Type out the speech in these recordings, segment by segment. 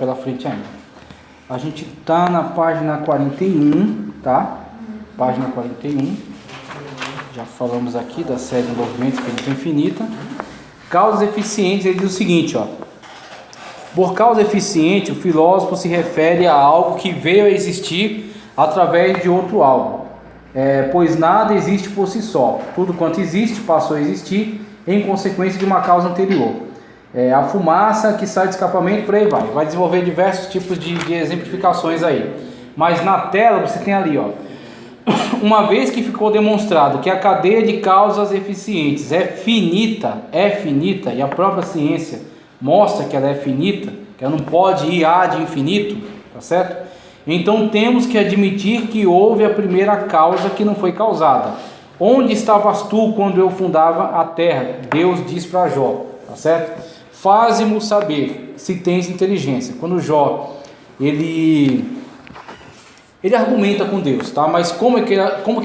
pela frente ainda. A gente está na página 41, tá? Página 41. Já falamos aqui da série Envolvimento Experiência Infinita. Causas eficientes, ele diz o seguinte, ó. Por causa eficiente, o filósofo se refere a algo que veio a existir através de outro algo. Pois nada existe por si só. Tudo quanto existe passou a existir em consequência de uma causa anterior. A fumaça que sai do escapamento, por aí vai. Vai desenvolver diversos tipos de exemplificações aí. Mas na tela você tem ali, ó. Uma vez que ficou demonstrado que a cadeia de causas eficientes é finita, e a própria ciência mostra que ela é finita, que ela não pode ir ad infinito, tá certo? Então temos que admitir que houve a primeira causa que não foi causada. Onde estavas tu quando eu fundava a terra? Deus diz para Jó, tá certo? Faze-mo saber se tens inteligência. Quando Jó, ele argumenta com Deus, tá? Mas como que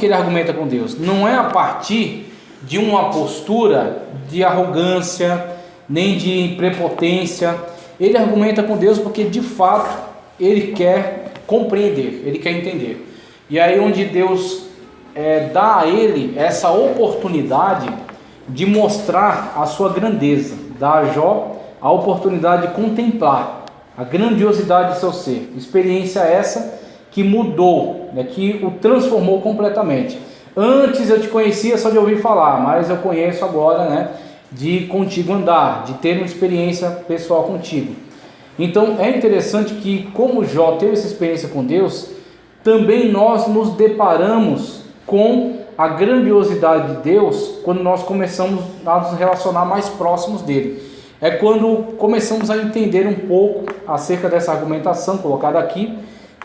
ele argumenta com Deus? Não é a partir de uma postura de arrogância, nem de prepotência. Ele argumenta com Deus porque de fato ele quer compreender, ele quer entender. E aí onde Deus dá a ele essa oportunidade de mostrar a sua grandeza, dá a Jó a oportunidade de contemplar a grandiosidade de seu ser. Experiência essa que mudou, né, que o transformou completamente. Antes eu te conhecia só de ouvir falar, mas eu conheço agora, né, de contigo andar, de ter uma experiência pessoal contigo. Então é interessante que, como Jó teve essa experiência com Deus, também nós nos deparamos com a grandiosidade de Deus quando nós começamos a nos relacionar mais próximos dele. É quando começamos a entender um pouco acerca dessa argumentação colocada aqui,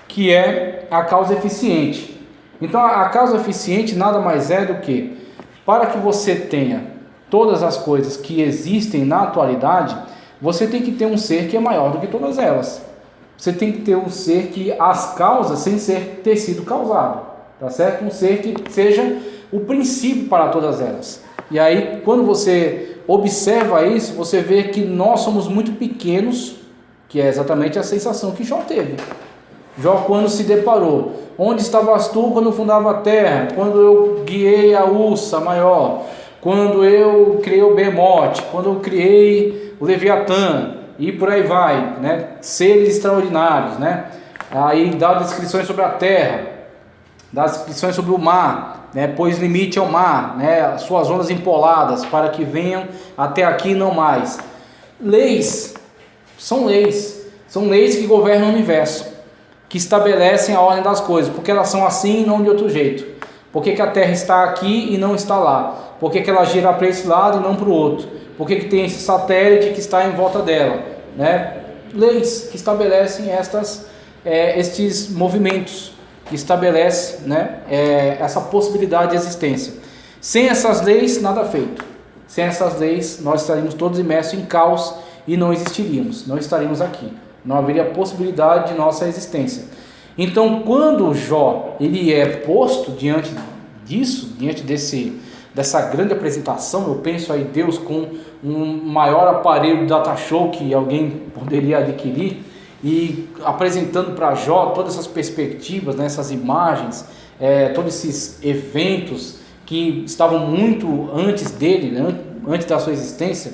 que é a causa eficiente. Então a causa eficiente nada mais é do que, para que você tenha todas as coisas que existem na atualidade, você tem que ter um ser que é maior do que todas elas. Você tem que ter um ser que as causa sem ter sido causado, tá certo? Um ser que seja o princípio para todas elas. E aí, quando você observa isso, você vê que nós somos muito pequenos, que é exatamente a sensação que Jó teve. Jó, quando se deparou, onde estavas tu quando eu fundava a terra, quando eu guiei a ursa maior, quando eu criei o Behemoth, quando eu criei o Leviatã, e por aí vai, né? Seres extraordinários, né? Aí dá descrições sobre a terra, dá descrições sobre o mar, né? Pôs limite ao mar, né? As suas ondas empoladas, para que venham até aqui e não mais. Leis são leis que governam o universo, que estabelecem a ordem das coisas, porque elas são assim e não de outro jeito. Por que a Terra está aqui e não está lá? Por que ela gira para esse lado e não para o outro? Por que tem esse satélite que está em volta dela? Né? Leis que estabelecem estes movimentos, que estabelecem, né, essa possibilidade de existência. Sem essas leis, nada feito. Sem essas leis, nós estaríamos todos imersos em caos e não existiríamos, não estaríamos aqui. Não haveria possibilidade de nossa existência. Então, quando Jó ele é posto diante disso, diante dessa grande apresentação, eu penso aí Deus com um maior aparelho de data show que alguém poderia adquirir, e apresentando para Jó todas essas perspectivas, né, essas imagens, todos esses eventos que estavam muito antes dele, né, antes da sua existência.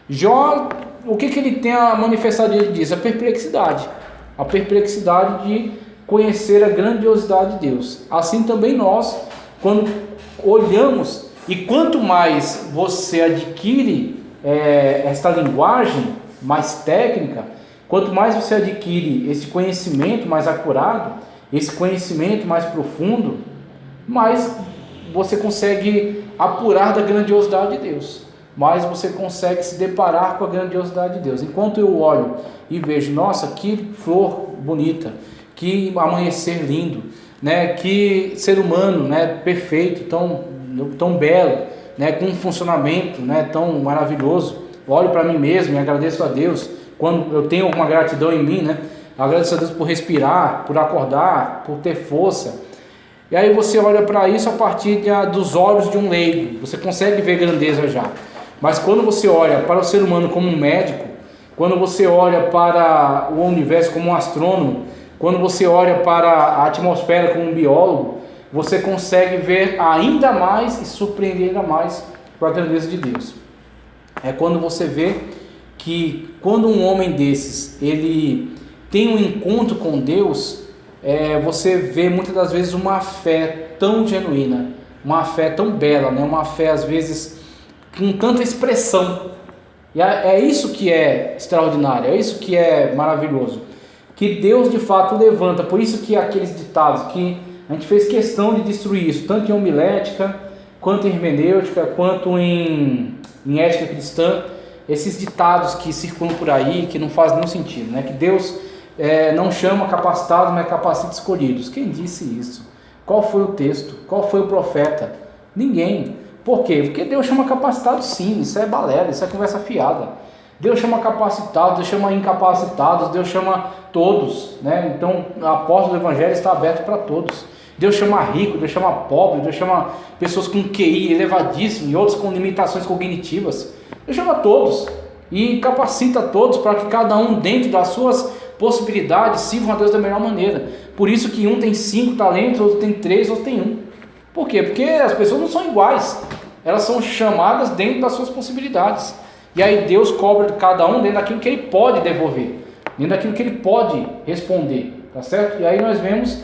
Jó, o que ele tem a manifestar disso? A perplexidade de conhecer a grandiosidade de Deus. Assim também nós, quando olhamos, e quanto mais você adquire esta linguagem mais técnica, quanto mais você adquire esse conhecimento mais acurado, esse conhecimento mais profundo, mais você consegue apurar da grandiosidade de Deus, mais você consegue se deparar com a grandiosidade de Deus. Enquanto eu olho e vejo, nossa, que flor bonita, que amanhecer lindo, né? Que ser humano, né, perfeito, tão belo, né, com um funcionamento, né, tão maravilhoso. Olho para mim mesmo e agradeço a Deus quando eu tenho alguma gratidão em mim, né? Agradeço a Deus por respirar, por acordar, por ter força. E aí você olha para isso a partir dos olhos de um leigo, você consegue ver grandeza já. Mas quando você olha para o ser humano como um médico, quando você olha para o universo como um astrônomo, quando você olha para a atmosfera como um biólogo, você consegue ver ainda mais e surpreender ainda mais com a grandeza de Deus. É quando você vê que quando um homem desses, ele tem um encontro com Deus, você vê muitas das vezes uma fé tão genuína, uma fé tão bela, né? Uma fé às vezes com tanta expressão. E é isso que é extraordinário, é isso que é maravilhoso, que Deus de fato levanta. Por isso que aqueles ditados que a gente fez questão de destruir isso, tanto em homilética, quanto em hermenêutica, quanto em ética cristã, esses ditados que circulam por aí, que não fazem nenhum sentido, né? Que Deus não chama capacitados, mas capacita escolhidos. Quem disse isso? Qual foi o texto? Qual foi o profeta? Ninguém. Por quê? Porque Deus chama capacitados sim, isso é balela, isso é conversa fiada. Deus chama capacitados, Deus chama incapacitados, Deus chama todos, né? Então a porta do evangelho está aberta para todos. Deus chama rico, Deus chama pobre, Deus chama pessoas com QI elevadíssimo e outros com limitações cognitivas. Deus chama todos e capacita todos para que cada um, dentro das suas possibilidades, sirvam a Deus da melhor maneira. Por isso que um tem 5 talentos, outro tem 3, outro tem 1. Por quê? Porque as pessoas não são iguais, elas são chamadas dentro das suas possibilidades. E aí Deus cobra de cada um dentro daquilo que ele pode devolver, dentro daquilo que ele pode responder, tá certo? E aí nós vemos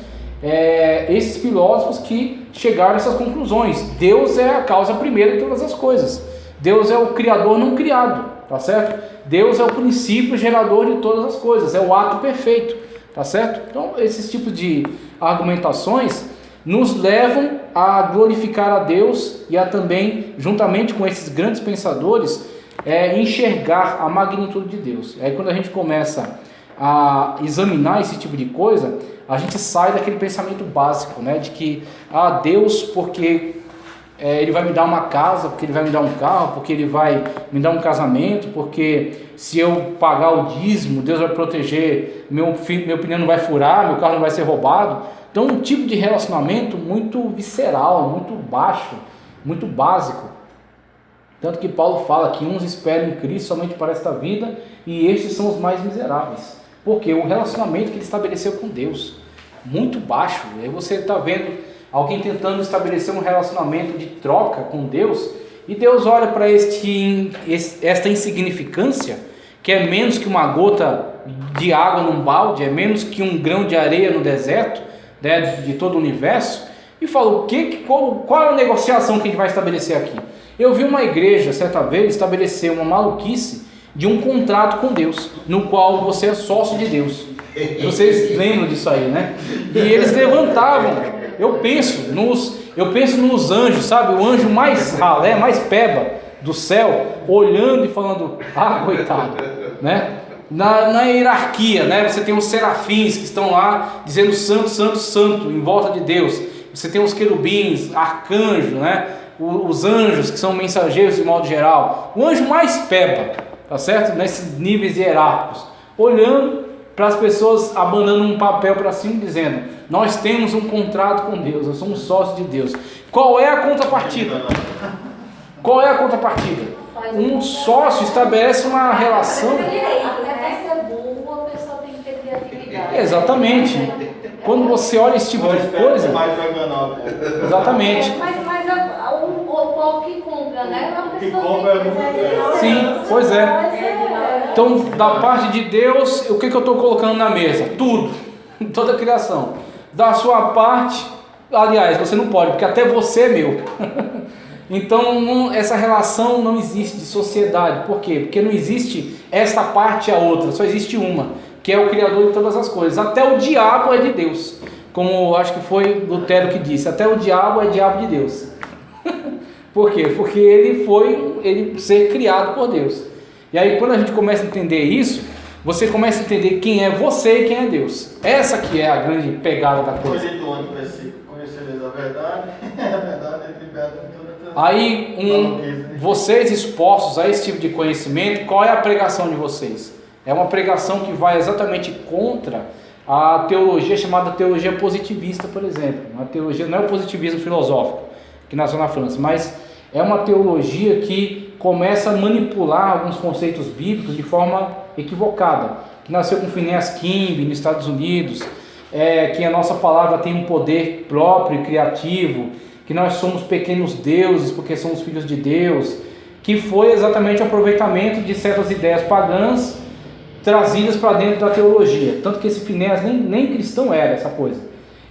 esses filósofos que chegaram a essas conclusões. Deus é a causa primeira de todas as coisas. Deus é o criador não criado, tá certo? Deus é o princípio gerador de todas as coisas, é o ato perfeito, tá certo? Então esses tipos de argumentações nos levam a glorificar a Deus e a também, juntamente com esses grandes pensadores, enxergar a magnitude de Deus. Aí quando a gente começa a examinar esse tipo de coisa, a gente sai daquele pensamento básico, né, de que Deus, porque ele vai me dar uma casa, porque ele vai me dar um carro, porque ele vai me dar um casamento, porque se eu pagar o dízimo, Deus vai proteger, meu pneu não vai furar, meu carro não vai ser roubado. Então um tipo de relacionamento muito visceral, muito baixo, muito básico. Tanto que Paulo fala que uns esperam em Cristo somente para esta vida, e estes são os mais miseráveis. Porque o relacionamento que ele estabeleceu com Deus, muito baixo. Aí você está vendo alguém tentando estabelecer um relacionamento de troca com Deus, e Deus olha para esta insignificância, que é menos que uma gota de água num balde, é menos que um grão de areia no deserto, né, de todo o universo, e fala, qual é a negociação que a gente vai estabelecer aqui? Eu vi uma igreja, certa vez, estabelecer uma maluquice de um contrato com Deus, no qual você é sócio de Deus. Vocês lembram disso aí, né? E eles levantavam, eu penso nos anjos, sabe? O anjo mais ralé, mais peba do céu, olhando e falando, coitado, né? Na hierarquia, né? Você tem os serafins que estão lá dizendo santo, santo, santo, em volta de Deus. Você tem os querubins, arcanjos, né? Os anjos que são mensageiros de modo geral. O anjo mais peba, tá certo? Nesses níveis hierárquicos, olhando para as pessoas, abandonando um papel para cima, dizendo, nós temos um contrato com Deus, nós somos sócios de Deus. Qual é a contrapartida? Qual é a contrapartida? Um sócio estabelece uma relação. Exatamente. Quando você olha esse tipo de coisa, exatamente. Mas o povo que compra, né? Sim, pois é. Então, da parte de Deus, o que eu estou colocando na mesa? Tudo, toda a criação. Da sua parte, aliás, você não pode, porque até você é meu. Então, essa relação não existe de sociedade. Por quê? Porque não existe esta parte e a outra, só existe uma, que é o Criador de todas as coisas. Até o diabo é de Deus, como acho que foi Lutero que disse, até o diabo é diabo de Deus. Por quê? Porque ele ser criado por Deus. E aí quando a gente começa a entender isso, você começa a entender quem é você e quem é Deus. Essa que é a grande pegada da coisa. Conhecereis a verdade, a verdade é liberta de toda Aí, vocês expostos a esse tipo de conhecimento, qual é a pregação de vocês? É uma pregação que vai exatamente contra a teologia chamada teologia positivista, por exemplo. Uma teologia, não é o positivismo filosófico, que nasceu na França, mas é uma teologia que começa a manipular alguns conceitos bíblicos de forma equivocada, que nasceu com Phineas King nos Estados Unidos, que a nossa palavra tem um poder próprio e criativo, que nós somos pequenos deuses porque somos filhos de Deus, que foi exatamente o aproveitamento de certas ideias pagãs trazidas para dentro da teologia, tanto que esse Phineas nem cristão era essa coisa.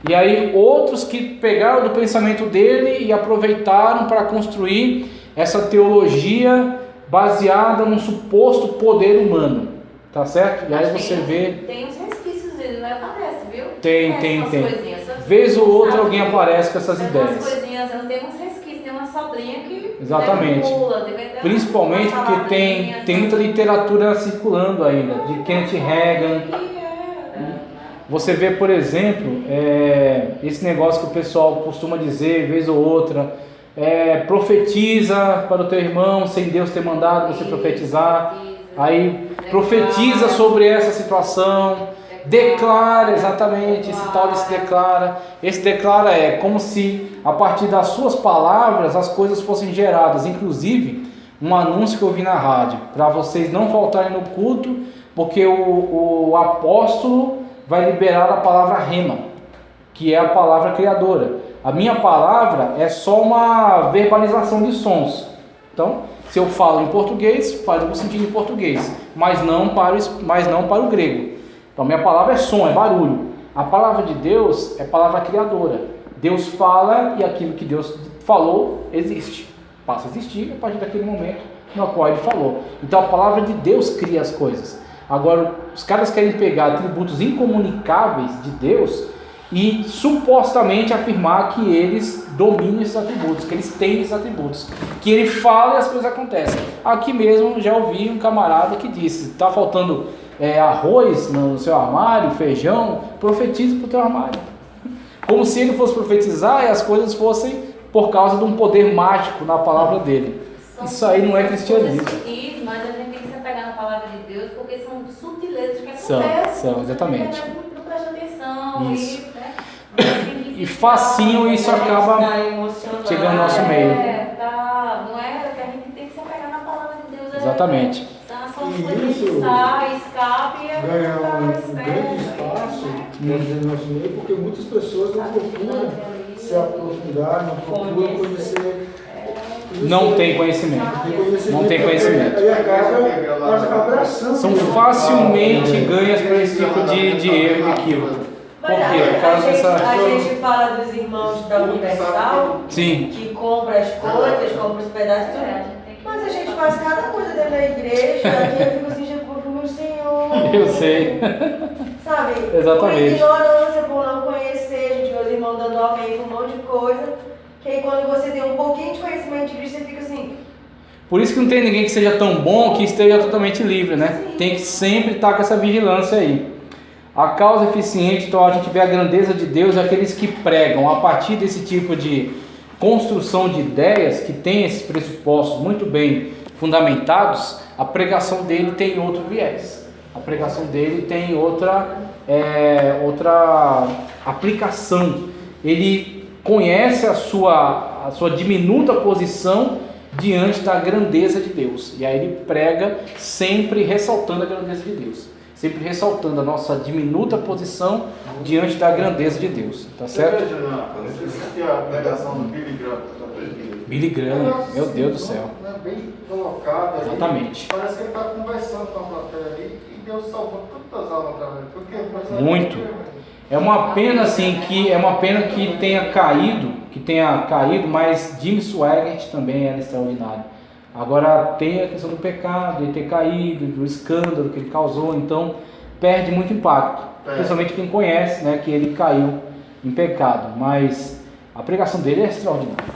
E aí outros que pegaram do pensamento dele e aproveitaram para construir essa teologia baseada num suposto poder humano, tá certo? E aí você vê... Tem uns resquícios dele, não aparece, viu? Tem. Vez ou outra alguém aparece com essas ideias. Umas coisinhas, tem uns resquícios, tem uma sobrinha que... Exatamente. Principalmente porque tem muita literatura circulando ainda, de Kenneth Hagin. Você vê, por exemplo, esse negócio que o pessoal costuma dizer, vez ou outra, profetiza para o teu irmão, sem Deus ter mandado você profetizar. Aí profetiza sobre essa situação, declara, exatamente, esse tal de se declara. Esse declara é como se a partir das suas palavras as coisas fossem geradas. Inclusive, um anúncio que eu vi na rádio, para vocês não faltarem no culto, porque o apóstolo vai liberar a palavra rema, que é a palavra criadora. A minha palavra é só uma verbalização de sons. Então, se eu falo em português, faz algum sentido em português, mas não para o grego. Então, minha palavra é som, é barulho. A palavra de Deus é palavra criadora. Deus fala e aquilo que Deus falou existe. Passa a existir a partir daquele momento no qual Ele falou. Então, a palavra de Deus cria as coisas. Agora, os caras querem pegar atributos incomunicáveis de Deus e supostamente afirmar que eles dominam esses atributos, que eles têm esses atributos, que Ele fala e as coisas acontecem. Aqui mesmo já ouvi um camarada que disse: está faltando arroz no seu armário, feijão, profetize para o teu armário. Como se ele fosse profetizar e as coisas fossem por causa de um poder mágico na palavra dele. Isso aí não é cristianismo. Mas a gente tem que se apegar na palavra de Deus, porque são sutilezas que acontecem. São, exatamente. Não presta atenção. Isso. E facinho isso acaba chegando no nosso meio. Não é que a gente tem que se apegar na palavra de Deus. Exatamente. São as coisas que sai, escape e ganha um grande espaço dentro do nosso meio, porque muitas pessoas não procuram se aprofundar, não procuram conhecer. Não tem conhecimento. Não tem conhecimento. Aí acaba abraçando. São facilmente ganhas por esse tipo de erro e equívoco. Por quê? Por causa A gente fala dos irmãos da Universal, Sim. que compra as coisas, compra os pedaços, tudo. Mas a gente faz cada coisa dentro da igreja, aqui eu fico assim, Jesus, meu Senhor. Eu sei. Sabe? Exatamente. Por ignorância, por não conhecer, a gente vê os irmãos dando amém com um monte de coisa, que aí quando você tem um pouquinho de conhecimento de Cristo, você fica assim... Por isso que não tem ninguém que seja tão bom que esteja totalmente livre, né? Sim. Tem que sempre estar com essa vigilância aí. A causa eficiente, então a gente vê a grandeza de Deus, aqueles que pregam a partir desse tipo de construção de ideias, que tem esses pressupostos muito bem fundamentados, a pregação dele tem outro viés. A pregação dele tem outra aplicação. Ele conhece a sua diminuta posição diante da grandeza de Deus. E aí ele prega sempre ressaltando a grandeza de Deus. Sempre ressaltando a nossa diminuta posição diante da grandeza de Deus. Tá certo? Você assistiu a pregação do Billy Graham? Billy Graham, meu Deus do céu. É bem colocado ali. Exatamente. Parece que ele está conversando com a plateia ali e Deus salvou todas as almas através. Porque Muito. É uma pena assim que tenha caído, mas Jim Swaggart também era extraordinário. Agora tem a questão do pecado, de ter caído, do escândalo que ele causou, então perde muito impacto. Principalmente quem conhece, né, que ele caiu em pecado. Mas a pregação dele é extraordinária.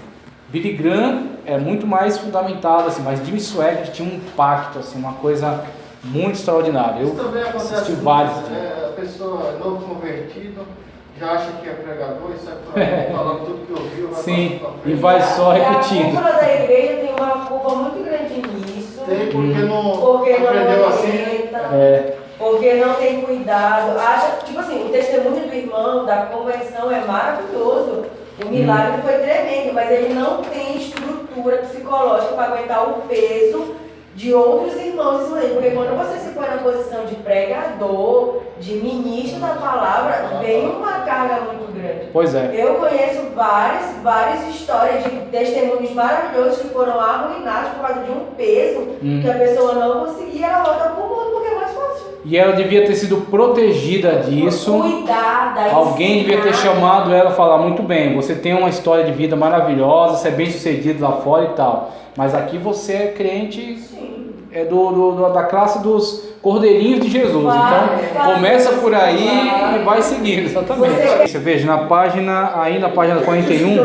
Billy Graham é muito mais fundamentado, assim, mas Jim Swaggart tinha um impacto, assim, uma coisa muito extraordinária. Eu assisti vários. A pessoa novo convertido já acha que é pregador e sai falando tudo que ouviu. Sim, e vai só repetindo. A cúpula da igreja tem uma culpa muito grande nisso. Tem, porque não aprendeu assim. Porque não tem cuidado. Acha, tipo assim, o testemunho do irmão, da conversão é maravilhoso. O milagre foi tremendo, mas ele não tem estrutura psicológica para aguentar o peso de outros irmãos isso aí, porque quando você se põe na posição de pregador, de ministro da palavra, vem uma carga muito grande. Pois é. Eu conheço várias histórias de testemunhos maravilhosos que foram arruinados por causa de um peso que a pessoa não conseguia, ela volta pro mundo porque é mais fácil. E ela devia ter sido protegida disso. Cuidada, Alguém devia ter chamado ela e falar, muito bem, você tem uma história de vida maravilhosa, você é bem sucedido lá fora e tal. Mas aqui você é crente, é da classe dos cordeirinhos de Jesus. Então começa por aí e vai seguindo, exatamente. Você veja, na página 41,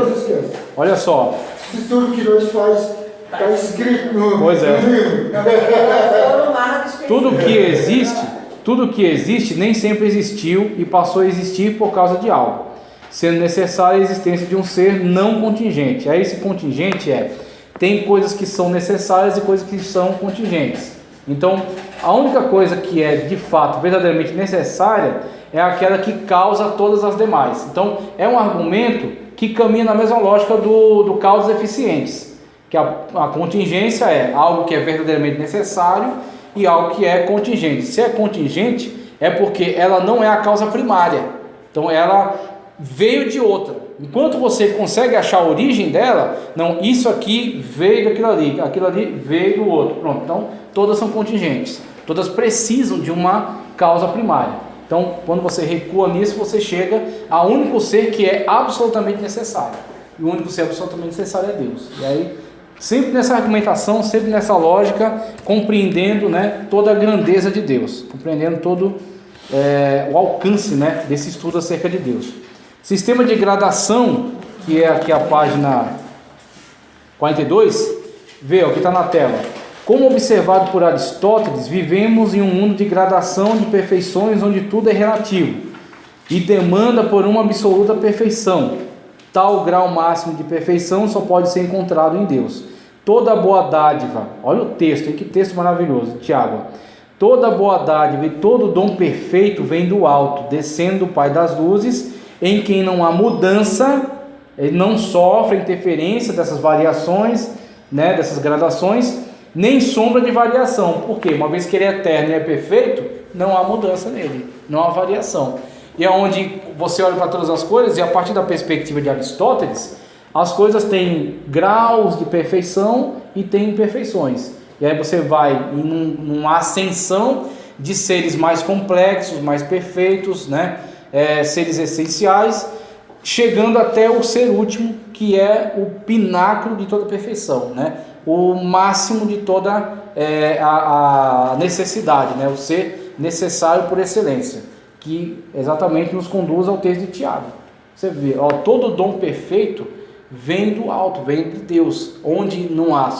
olha só. Se tudo que Deus faz está escrito no Pois é. livro. Tudo que existe nem sempre existiu e passou a existir por causa de algo, sendo necessária a existência de um ser não contingente. Aí esse contingente tem coisas que são necessárias e coisas que são contingentes. Então, a única coisa que é de fato verdadeiramente necessária é aquela que causa todas as demais. Então, é um argumento que caminha na mesma lógica do causas eficientes, que a contingência é algo que é verdadeiramente necessário e algo que é contingente. Se é contingente, é porque ela não é a causa primária. Então, ela veio de outra. Enquanto você consegue achar a origem dela, não, isso aqui veio aquilo ali veio do outro. Pronto, então todas são contingentes, todas precisam de uma causa primária. Então, quando você recua nisso, você chega ao único ser que é absolutamente necessário. E o único ser absolutamente necessário é Deus. E aí, sempre nessa argumentação, sempre nessa lógica, compreendendo, né, toda a grandeza de Deus, compreendendo todo o alcance, né, desse estudo acerca de Deus. Sistema de gradação, que é aqui a página 42, vê o que está na tela. Como observado por Aristóteles, vivemos em um mundo de gradação de perfeições onde tudo é relativo e demanda por uma absoluta perfeição. Tal grau máximo de perfeição só pode ser encontrado em Deus. Toda boa dádiva, olha o texto, que texto maravilhoso, Tiago. Toda boa dádiva e todo dom perfeito vem do alto, descendo do Pai das luzes, em quem não há mudança, ele não sofre interferência dessas variações, né, dessas gradações, nem sombra de variação. Por quê? Uma vez que ele é eterno e é perfeito, não há mudança nele, não há variação. E é onde você olha para todas as coisas, e a partir da perspectiva de Aristóteles, as coisas têm graus de perfeição e têm imperfeições. E aí você vai em uma ascensão de seres mais complexos, mais perfeitos, né? Seres essenciais, chegando até o ser último, que é o pináculo de toda perfeição, né? O máximo de toda a necessidade, né? O ser necessário por excelência, que exatamente nos conduz ao texto de Tiago. Você vê, todo dom perfeito vem do alto, vem de Deus, onde não há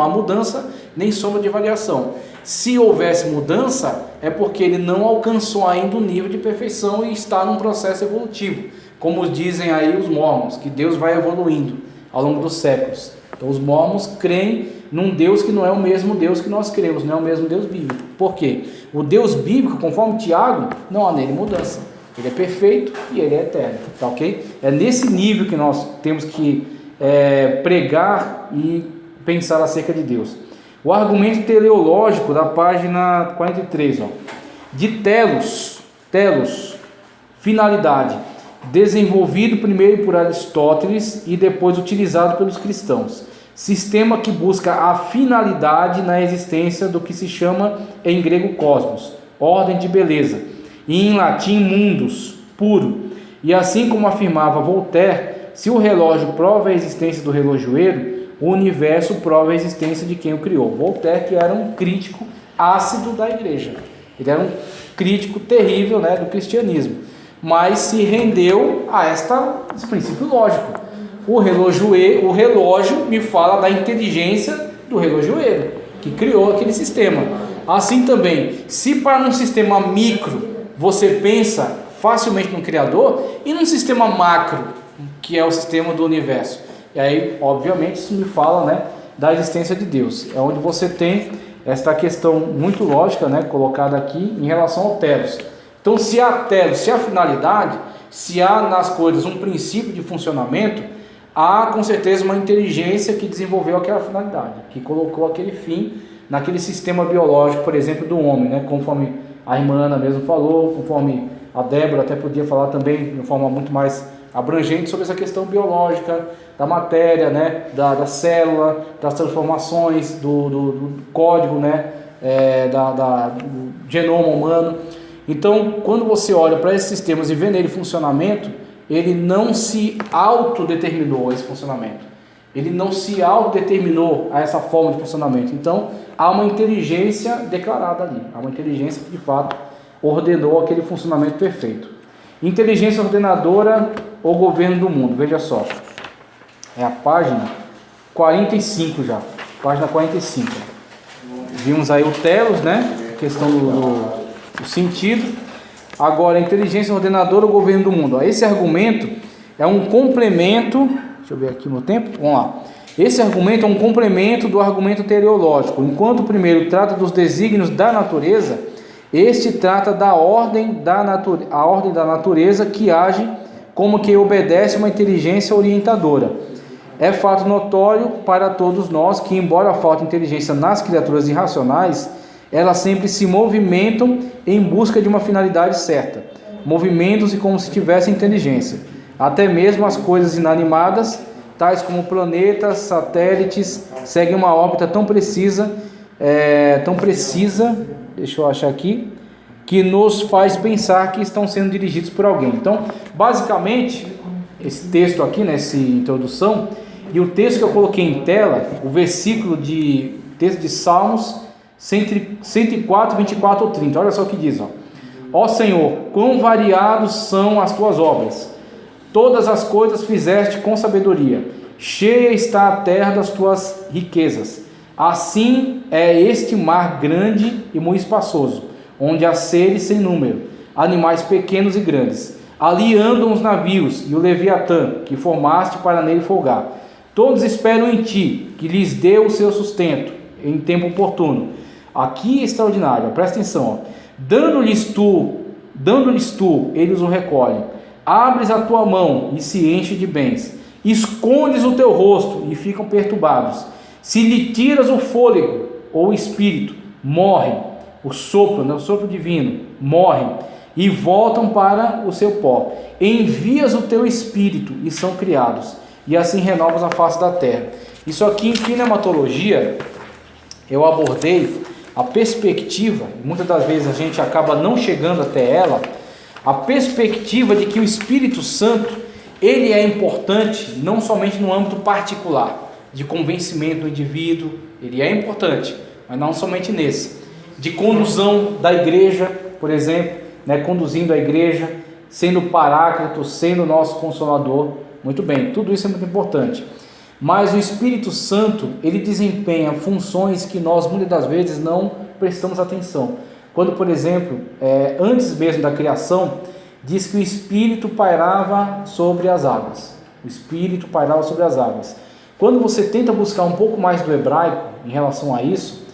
mudança nem sombra de variação. Se houvesse mudança, é porque ele não alcançou ainda o nível de perfeição e está num processo evolutivo, como dizem aí os mormons, que Deus vai evoluindo ao longo dos séculos. Então os mormons creem num Deus que não é o mesmo Deus que nós cremos, não é o mesmo Deus bíblico. Por quê? O Deus bíblico, conforme Tiago, não há nele mudança. Ele é perfeito e ele é eterno, tá ok? É nesse nível que nós temos que pregar e pensar acerca de Deus. O argumento teleológico da página 43, de telos, finalidade, desenvolvido primeiro por Aristóteles e depois utilizado pelos cristãos. Sistema que busca a finalidade na existência do que se chama em grego cosmos, ordem de beleza, e em latim mundus, puro. E assim como afirmava Voltaire, se o relógio prova a existência do relojoeiro, o universo prova a existência de quem o criou. Voltaire, que era um crítico ácido da igreja, ele era um crítico terrível, né, do cristianismo, mas se rendeu a esse princípio lógico. O relógio me fala da inteligência do relojoeiro, que criou aquele sistema. Assim também, se para um sistema micro você pensa facilmente no Criador, e num sistema macro, que é o sistema do universo, e aí, obviamente, isso me fala, né, da existência de Deus. É onde você tem esta questão muito lógica, né, colocada aqui em relação ao telos. Então, se há telos, se há finalidade, se há nas coisas um princípio de funcionamento, há com certeza uma inteligência que desenvolveu aquela finalidade, que colocou aquele fim naquele sistema biológico, por exemplo, do homem, né? Conforme a irmã Ana mesmo falou, conforme a Débora até podia falar também de uma forma muito mais abrangente sobre essa questão biológica, da matéria, né? da célula, das transformações, do código, né? Do genoma humano. Então, quando você olha para esses sistemas e vê nele funcionamento, ele não se autodeterminou a esse funcionamento. Ele não se autodeterminou a essa forma de funcionamento. Então, há uma inteligência declarada ali. Há uma inteligência que, de fato, ordenou aquele funcionamento perfeito. Inteligência ordenadora ou governo do mundo. Veja só. É a página 45 já. Página 45. Vimos aí o telos, né? A questão do sentido. Agora, inteligência ordenadora ou governo do mundo. Esse argumento é um complemento. Deixa eu ver aqui no tempo. Vamos lá. Esse argumento é um complemento do argumento teleológico. Enquanto o primeiro trata dos desígnios da natureza, este trata da ordem da natureza que age como que obedece uma inteligência orientadora. É fato notório para todos nós que, embora falte inteligência nas criaturas irracionais, elas sempre se movimentam em busca de uma finalidade certa. Movimentam-se como se tivessem inteligência. Até mesmo as coisas inanimadas, tais como planetas, satélites, seguem uma órbita tão precisa, deixa eu achar aqui, que nos faz pensar que estão sendo dirigidos por alguém. Então, basicamente, esse texto aqui, nessa introdução, e o texto que eu coloquei em tela, o versículo de texto de Salmos 104, 24 ou 30, olha só o que diz, ó Senhor, quão variados são as tuas obras, todas as coisas fizeste com sabedoria, cheia está a terra das tuas riquezas, assim é este mar grande e muito espaçoso, onde há seres sem número, animais pequenos e grandes, ali andam os navios e o Leviatã, que formaste para nele folgar, todos esperam em ti, que lhes dê o seu sustento, em tempo oportuno. Aqui é extraordinário, presta atenção, dando-lhes tu, eles o recolhem, abres a tua mão e se enche de bens, escondes o teu rosto e ficam perturbados, se lhe tiras o fôlego ou o espírito, morrem, o sopro divino, morrem e voltam para o seu pó, envias o teu espírito e são criados, e assim renovas a face da terra. Isso aqui em kinematologia, eu abordei a perspectiva, muitas das vezes a gente acaba não chegando até ela, a perspectiva de que o Espírito Santo, ele é importante não somente no âmbito particular, de convencimento do indivíduo, ele é importante, mas não somente nesse, de condução da igreja, por exemplo, né, conduzindo a igreja, sendo paráclito, sendo nosso consolador, muito bem, tudo isso é muito importante. Mas o Espírito Santo, ele desempenha funções que nós muitas das vezes não prestamos atenção. Quando, por exemplo, antes mesmo da criação, diz que o Espírito pairava sobre as águas. O Espírito pairava sobre as águas. Quando você tenta buscar um pouco mais do hebraico em relação a isso,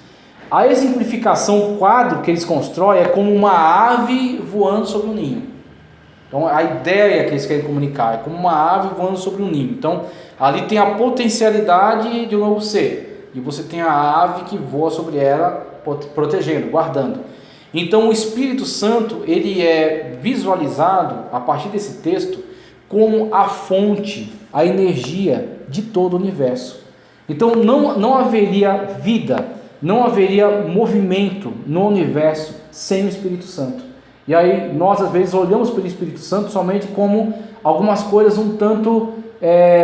a exemplificação, o quadro que eles constroem é como uma ave voando sobre um ninho. Então, a ideia que eles querem comunicar é como uma ave voando sobre um ninho. Então, ali tem a potencialidade de um novo ser. E você tem a ave que voa sobre ela, protegendo, guardando. Então, o Espírito Santo, ele é visualizado, a partir desse texto, como a fonte, a energia de todo o universo. Então, não haveria vida, não haveria movimento no universo sem o Espírito Santo. E aí nós às vezes olhamos para o Espírito Santo somente como algumas coisas um tanto,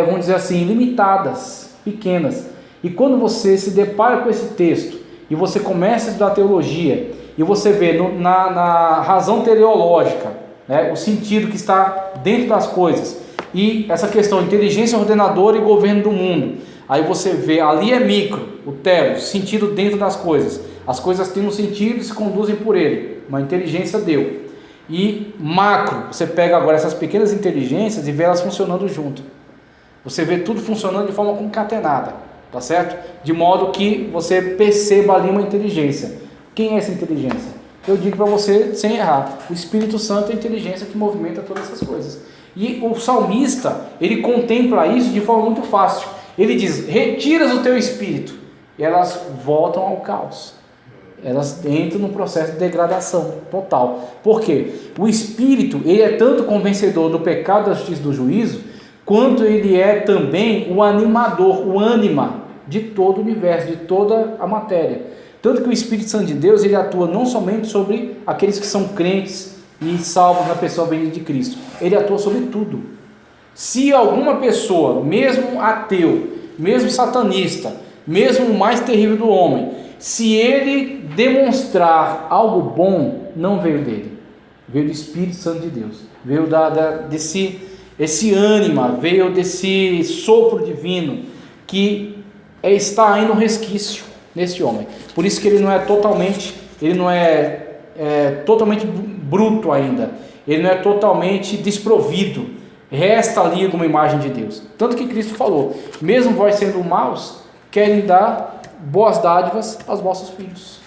vamos dizer assim, limitadas, pequenas. E quando você se depara com esse texto e você começa a estudar teologia e você vê na razão teleológica, né, o sentido que está dentro das coisas e essa questão de inteligência ordenadora e governo do mundo, aí você vê, ali é micro, o telos, sentido dentro das coisas. As coisas têm um sentido e se conduzem por ele. Uma inteligência deu. E macro, você pega agora essas pequenas inteligências e vê elas funcionando junto. Você vê tudo funcionando de forma concatenada, tá certo? De modo que você perceba ali uma inteligência. Quem é essa inteligência? Eu digo para você, sem errar, o Espírito Santo é a inteligência que movimenta todas essas coisas. E o salmista, ele contempla isso de forma muito fácil. Ele diz, retiras o teu espírito elas voltam ao caos. Elas entram num processo de degradação total. Por quê? O Espírito, ele é tanto convencedor do pecado, da justiça e do juízo, quanto ele é também o animador, o ânima de todo o universo, de toda a matéria. Tanto que o Espírito Santo de Deus, ele atua não somente sobre aqueles que são crentes e salvos na pessoa bendita de Cristo, ele atua sobre tudo. Se alguma pessoa, mesmo ateu, mesmo satanista, mesmo o mais terrível do homem, se ele demonstrar algo bom, não veio dele, veio do Espírito Santo de Deus, veio desse ânima, veio desse sopro divino que está aí no resquício nesse homem. Por isso que ele não é totalmente bruto ainda, ele não é totalmente desprovido, resta ali alguma imagem de Deus. Tanto que Cristo falou, mesmo vós sendo maus, querem dar boas dádivas aos vossos filhos,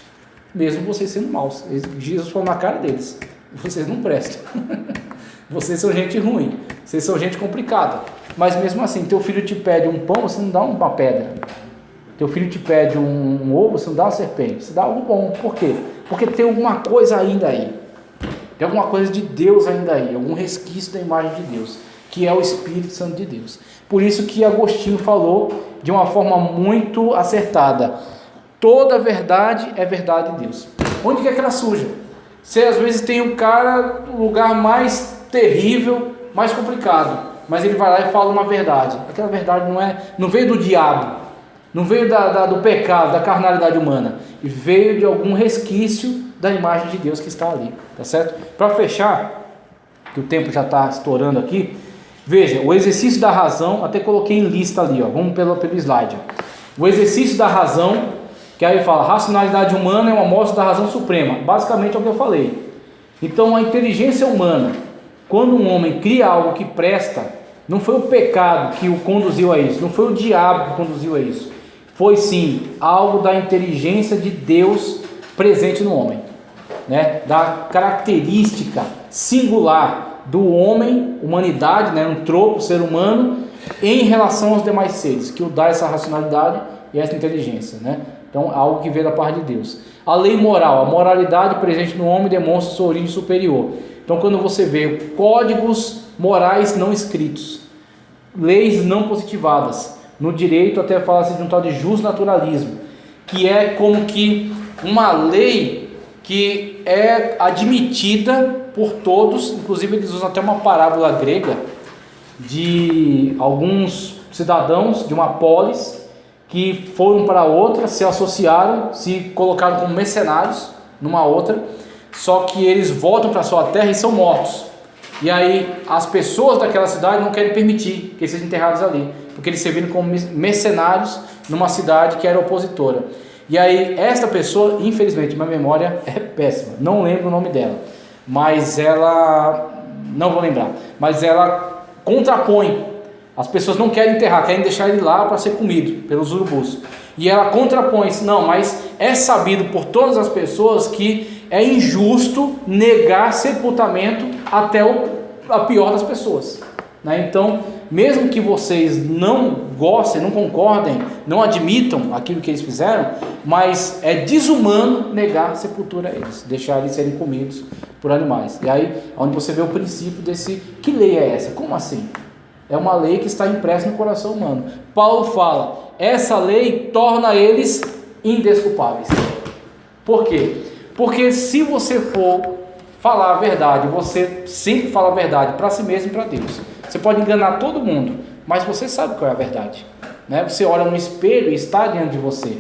mesmo vocês sendo maus. Jesus falou na cara deles, vocês não prestam, vocês são gente ruim, vocês são gente complicada, mas mesmo assim, teu filho te pede um pão, você não dá uma pedra. Teu filho te pede um ovo, você não dá uma serpente, você dá algo bom. Por quê? Porque tem alguma coisa ainda aí, tem alguma coisa de Deus ainda aí, algum resquício da imagem de Deus, que é o Espírito Santo de Deus. Por isso que Agostinho falou de uma forma muito acertada, toda verdade é verdade de Deus. Onde que é que ela surge? Você às vezes tem um cara no lugar mais terrível, mais complicado, mas ele vai lá e fala uma verdade. Aquela verdade não veio do diabo, não veio do pecado, da carnalidade humana, e veio de algum resquício da imagem de Deus que está ali, tá certo? Para fechar, que o tempo já está estourando aqui, veja, o exercício da razão, até coloquei em lista ali, ó, vamos pelo slide. Ó. O exercício da razão, que aí fala, racionalidade humana é uma amostra da razão suprema, basicamente é o que eu falei. Então a inteligência humana, quando um homem cria algo que presta, não foi o pecado que o conduziu a isso, não foi o diabo que conduziu a isso, foi sim algo da inteligência de Deus presente no homem, né? Da característica singular do homem, humanidade, né? Um tropo, ser humano, em relação aos demais seres, que o dá essa racionalidade e essa inteligência, né? Então, algo que veio da parte de Deus. A lei moral, a moralidade presente no homem demonstra sua origem superior. Então, quando você vê códigos morais não escritos, leis não positivadas, no direito até fala-se de um tal de justnaturalismo, que é como que uma lei que é admitida por todos, inclusive eles usam até uma parábola grega de alguns cidadãos de uma polis que foram para outra, se associaram, se colocaram como mercenários numa outra, só que eles voltam para sua terra e são mortos. E aí as pessoas daquela cidade não querem permitir que eles sejam enterrados ali, porque eles serviram como mercenários numa cidade que era opositora. E aí esta pessoa, infelizmente, minha memória é péssima, não lembro o nome dela, mas ela, não vou lembrar, mas ela contrapõe. As pessoas não querem enterrar, querem deixar ele lá para ser comido pelos urubus. E ela contrapõe-se, não, mas é sabido por todas as pessoas que é injusto negar sepultamento até a pior das pessoas, né? Então, mesmo que vocês não gostem, não concordem, não admitam aquilo que eles fizeram, mas é desumano negar sepultura a eles, deixar eles serem comidos por animais. E aí, onde você vê o princípio desse, que lei é essa? Como assim? É uma lei que está impressa no coração humano. Paulo fala, essa lei torna eles indesculpáveis. Por quê? Porque se você for falar a verdade, você sempre fala a verdade para si mesmo e para Deus. Você pode enganar todo mundo, mas você sabe qual é a verdade, né? Você olha no espelho e está diante de você.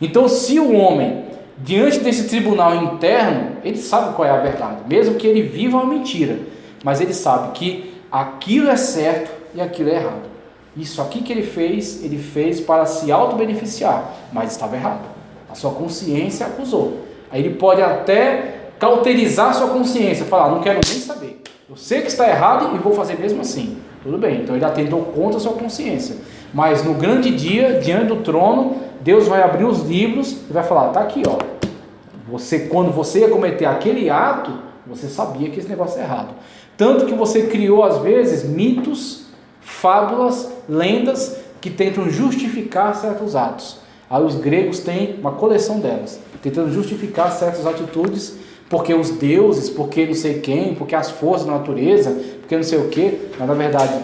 Então, se o homem, diante desse tribunal interno, ele sabe qual é a verdade, mesmo que ele viva uma mentira, mas ele sabe que aquilo é certo e aquilo é errado. Isso aqui que ele fez para se auto-beneficiar, mas estava errado. A sua consciência acusou. Aí ele pode até cauterizar sua consciência, falar, não quero nem saber, eu sei que está errado e vou fazer mesmo assim. Tudo bem, então ele atentou contra a sua consciência. Mas no grande dia, diante do trono, Deus vai abrir os livros e vai falar, tá aqui, ó. Quando você ia cometer aquele ato, você sabia que esse negócio é errado. Tanto que você criou, às vezes, mitos, fábulas, lendas que tentam justificar certos atos. Aí os gregos têm uma coleção delas, tentando justificar certas atitudes, porque os deuses, porque não sei quem, porque as forças da natureza, porque não sei o que, mas na verdade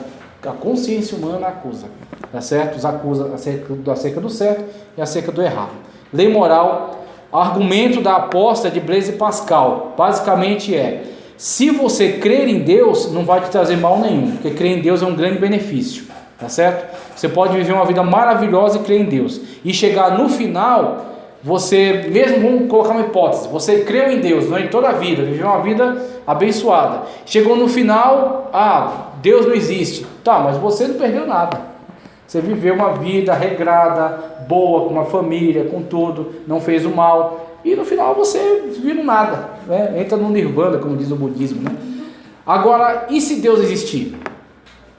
a consciência humana acusa, tá certo? Os acusa acerca do certo e acerca do errado. Lei moral, argumento da aposta de Blaise Pascal, basicamente se você crer em Deus, não vai te trazer mal nenhum, porque crer em Deus é um grande benefício, tá certo? Você pode viver uma vida maravilhosa e crer em Deus, e chegar no final, você, mesmo, vamos colocar uma hipótese, você creu em Deus durante toda a vida, viveu uma vida abençoada, chegou no final, Deus não existe, tá, mas você não perdeu nada, você viveu uma vida regrada, boa, com uma família, com tudo, não fez o mal, e no final você viu nada, né? Entra no nirvana, como diz o budismo, né? Agora, e se Deus existir?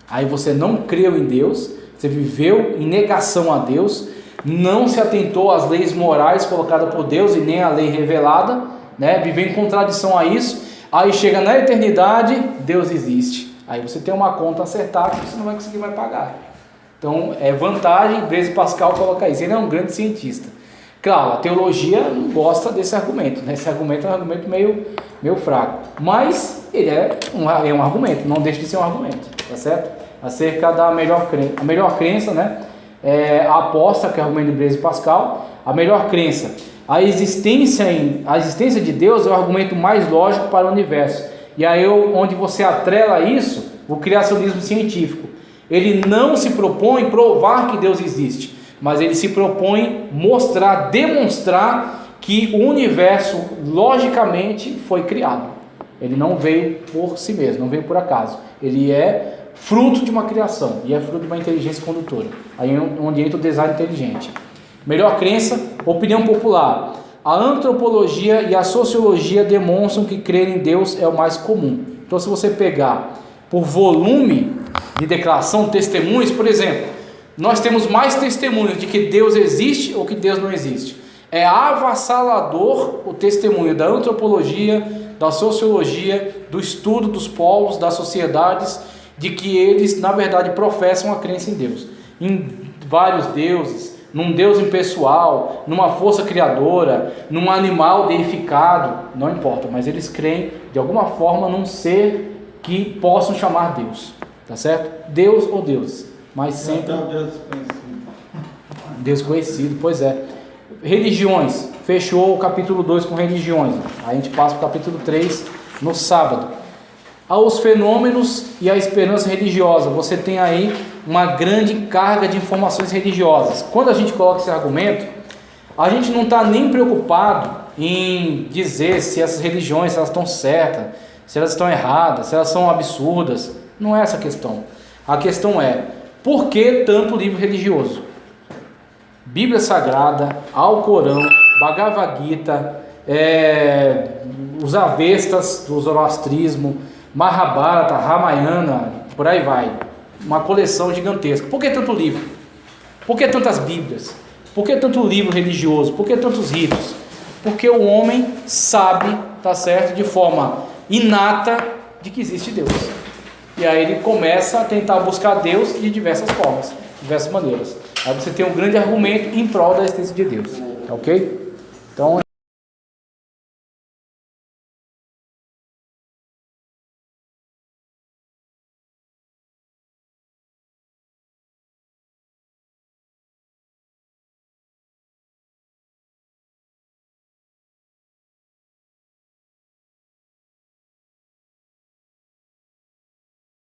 Aí você não creu em Deus, você viveu em negação a Deus, não se atentou às leis morais colocadas por Deus e nem à lei revelada, né? Viveu em contradição a isso, aí chega na eternidade, Deus existe. Aí você tem uma conta acertada que você não vai conseguir mais pagar. Então, é vantagem, Blaise Pascal coloca isso, ele é um grande cientista. Claro, a teologia não gosta desse argumento, né? Esse argumento é um argumento meio fraco, mas ele é um argumento, não deixa de ser um argumento, tá certo? Acerca da melhor crença, né? A aposta, que é o argumento de Blaise Pascal, a melhor crença, a existência de Deus é o argumento mais lógico para o universo, e aí onde você atrela isso, o criacionismo científico, ele não se propõe provar que Deus existe, mas ele se propõe demonstrar que o universo logicamente foi criado. Ele não veio por si mesmo, não veio por acaso. Ele é fruto de uma criação e é fruto de uma inteligência condutora. Aí é onde entra o design inteligente. Melhor crença, opinião popular. A antropologia e a sociologia demonstram que crer em Deus é o mais comum. Então, se você pegar por volume de declaração, testemunhos, por exemplo, nós temos mais testemunhos de que Deus existe ou que Deus não existe. É avassalador o testemunho da antropologia, da sociologia, do estudo dos povos, das sociedades, de que eles, na verdade, professam a crença em Deus. Em vários deuses, num Deus impessoal, numa força criadora, num animal deificado, não importa, mas eles creem, de alguma forma, num ser que possam chamar Deus. Tá certo? Deus ou deuses. Mas sempre Deus conhecido, pois é. Religiões, fechou o capítulo 2 com religiões, a gente passa para o capítulo 3 no sábado. Aos fenômenos e a esperança religiosa, você tem aí uma grande carga de informações religiosas. Quando a gente coloca esse argumento, a gente não está nem preocupado em dizer se essas religiões, se elas estão certas, se elas estão erradas, se elas são absurdas. Não é essa a questão. A questão é, por que tanto livro religioso? Bíblia Sagrada, Alcorão, Bhagavad Gita, os Avestas do Zoroastrismo, Mahabharata, Ramayana, por aí vai. Uma coleção gigantesca. Por que tanto livro? Por que tantas Bíblias? Por que tanto livro religioso? Por que tantos ritos? Porque o homem sabe, tá certo, de forma inata, de que existe Deus. E aí ele começa a tentar buscar Deus de diversas formas, diversas maneiras. Aí você tem um grande argumento em prol da existência de Deus, ok? Então